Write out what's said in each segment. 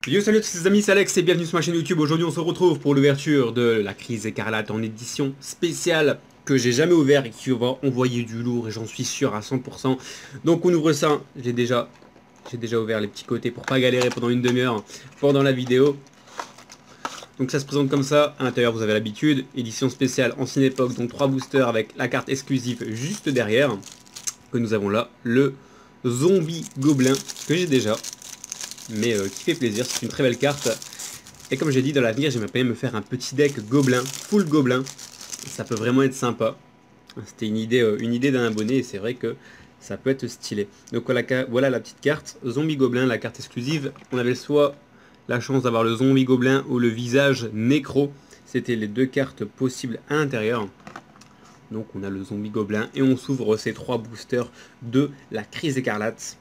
Yo, salut à tous les amis, c'est Alex et bienvenue sur ma chaîne YouTube. Aujourd'hui on se retrouve pour l'ouverture de la crise écarlate en édition spéciale que j'ai jamais ouvert et qui va envoyer du lourd et j'en suis sûr à 100%. Donc on ouvre ça, j'ai déjà ouvert les petits côtés pour pas galérer pendant une demi-heure pendant la vidéo. Donc ça se présente comme ça, à l'intérieur vous avez l'habitude, édition spéciale ancienne époque, donc 3 boosters avec la carte exclusive juste derrière. Que nous avons là, le zombie gobelin que j'ai déjà. Mais qui fait plaisir, c'est une très belle carte. Et comme j'ai dit, dans l'avenir, j'aimerais bien me faire un petit deck gobelin, full gobelin. Ça peut vraiment être sympa. C'était une idée d'un abonné et c'est vrai que ça peut être stylé. Donc voilà la petite carte, zombie gobelin, la carte exclusive. On avait soit la chance d'avoir le zombie gobelin ou le visage nécro. C'était les deux cartes possibles à l'intérieur. Donc on a le zombie gobelin et on s'ouvre ces 3 boosters de la crise écarlate.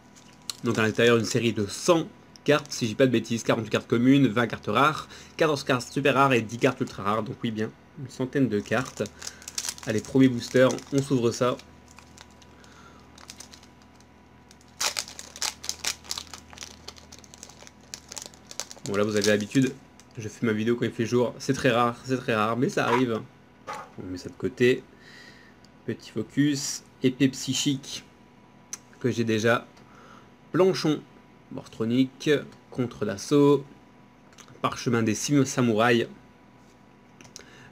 Donc à l'intérieur une série de 100 cartes, si je dis pas de bêtises, 48 cartes communes, 20 cartes rares, 14 cartes super rares et 10 cartes ultra rares. Donc oui, bien une centaine de cartes. Allez, premier booster, on s'ouvre ça. Bon là vous avez l'habitude, je fais ma vidéo quand il fait jour, c'est très rare, mais ça arrive. On met ça de côté. Petit focus, épée psychique que j'ai déjà. Planchon mortronique, contre d'assaut, parchemin des samouraïs,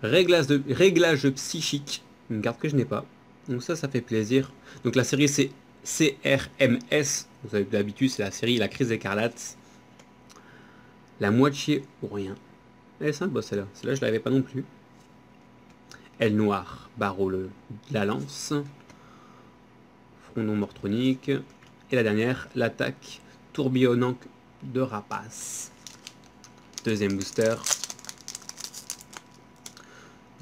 réglage psychique, une carte que je n'ai pas, donc ça fait plaisir. Donc la série c'est CRMS, vous avez l'habitude, c'est la série La Crise Écarlate. La moitié ou rien. Elle est sympa celle-là, celle-là je l'avais pas non plus. Aile noire, barreau de la lance, frondon mortronique, et la dernière, l'attaque tourbillonnante de rapace. Deuxième booster.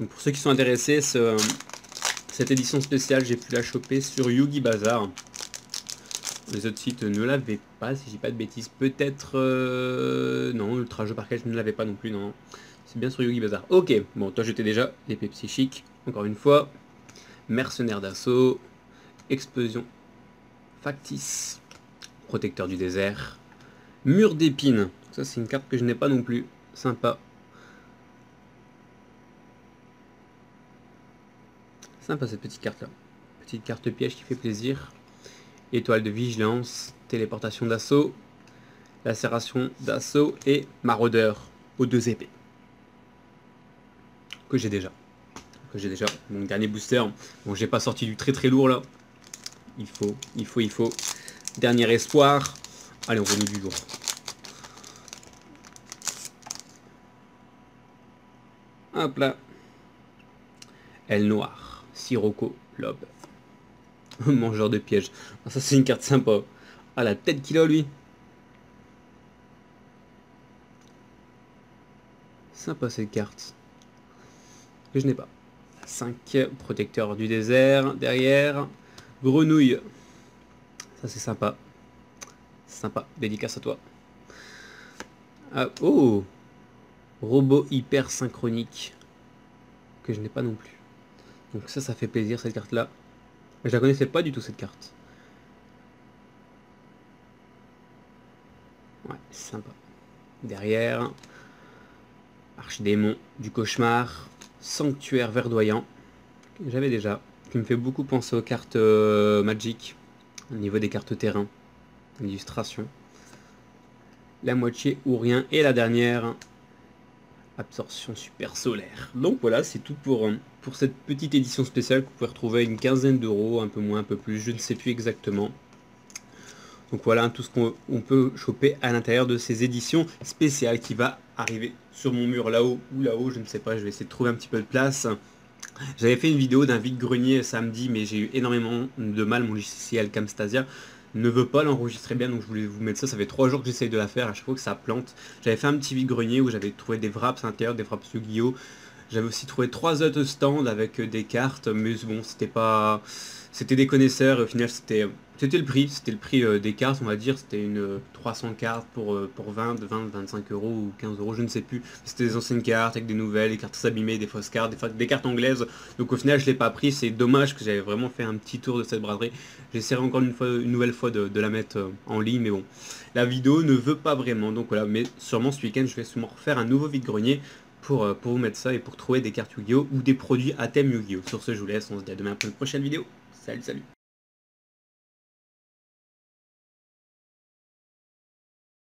Donc pour ceux qui sont intéressés, cette édition spéciale, j'ai pu la choper sur Yugi Bazaar. Les autres sites ne l'avaient pas, si je dis pas de bêtises. Peut-être... non, Ultra Jeu Parquet, je ne l'avais pas non plus, non. C'est bien sur Yugi Bazaar. Ok, bon, toi j'étais déjà l'épée psychique, encore une fois. Mercenaire d'assaut. Explosion factice. Protecteur du désert. Mur d'épines. Ça c'est une carte que je n'ai pas non plus. Sympa. Sympa cette petite carte là. Petite carte piège qui fait plaisir. Étoile de vigilance. Téléportation d'assaut. Lacération d'assaut. Et maraudeur aux 2 épées. Que j'ai déjà. Mon dernier booster. Bon, j'ai pas sorti du très lourd là. Il faut. Dernier espoir. Allez, on remet du lourd. Hop là. Aile noire. Sirocco. Lobe. Mangeur de pièges. Ah, ça c'est une carte sympa. Ah, la tête qu'il a lui. Sympa cette carte. Que je n'ai pas. 5. Protecteur du désert. Derrière. Grenouille. Ça c'est sympa. Sympa. Dédicace à toi. Ah, oh. Robot hyper synchronique. Que je n'ai pas non plus. Donc ça fait plaisir cette carte là. Je la connaissais pas du tout cette carte. Ouais, sympa. Derrière. Archidémon du cauchemar. Sanctuaire verdoyant. Que j'avais déjà. Qui me fait beaucoup penser aux cartes Magic. Au niveau des cartes terrain. Illustration. La moitié ou rien. Et la dernière. Absorption super solaire. Donc voilà, c'est tout pour cette petite édition spéciale que vous pouvez retrouver à une quinzaine d'euros, un peu moins, un peu plus, je ne sais plus exactement. Donc voilà tout ce qu'on peut choper à l'intérieur de ces éditions spéciales qui va arriver sur mon mur là-haut ou là-haut, je ne sais pas, je vais essayer de trouver un petit peu de place. J'avais fait une vidéo d'un vide-grenier samedi, mais j'ai eu énormément de mal, mon logiciel Camstasia ne veut pas l'enregistrer bien, donc je voulais vous mettre ça. Ça fait 3 jours que j'essaye de la faire, à chaque fois que ça plante. J'avais fait un petit vide-grenier où j'avais trouvé des wraps à l'intérieur, des wraps Yu-Gi-Oh! J'avais aussi trouvé 3 autres stands avec des cartes, mais bon, c'était pas C'était des connaisseurs et au final c'était le prix des cartes, on va dire, c'était une 300 cartes pour 25 euros ou 15 euros, je ne sais plus. C'était des anciennes cartes avec des nouvelles, des cartes abîmées, des fausses cartes, des cartes anglaises. Donc au final je l'ai pas pris, c'est dommage que j'avais vraiment fait un petit tour de cette braderie. J'essaierai encore une nouvelle fois de la mettre en ligne, mais bon, la vidéo ne veut pas vraiment, donc voilà. Mais sûrement ce week-end je vais sûrement refaire un nouveau vide-grenier pour vous mettre ça et pour trouver des cartes Yu-Gi-Oh! Ou des produits à thème Yu-Gi-Oh! Sur ce je vous laisse, on se dit à demain pour une prochaine vidéo. Salut salut.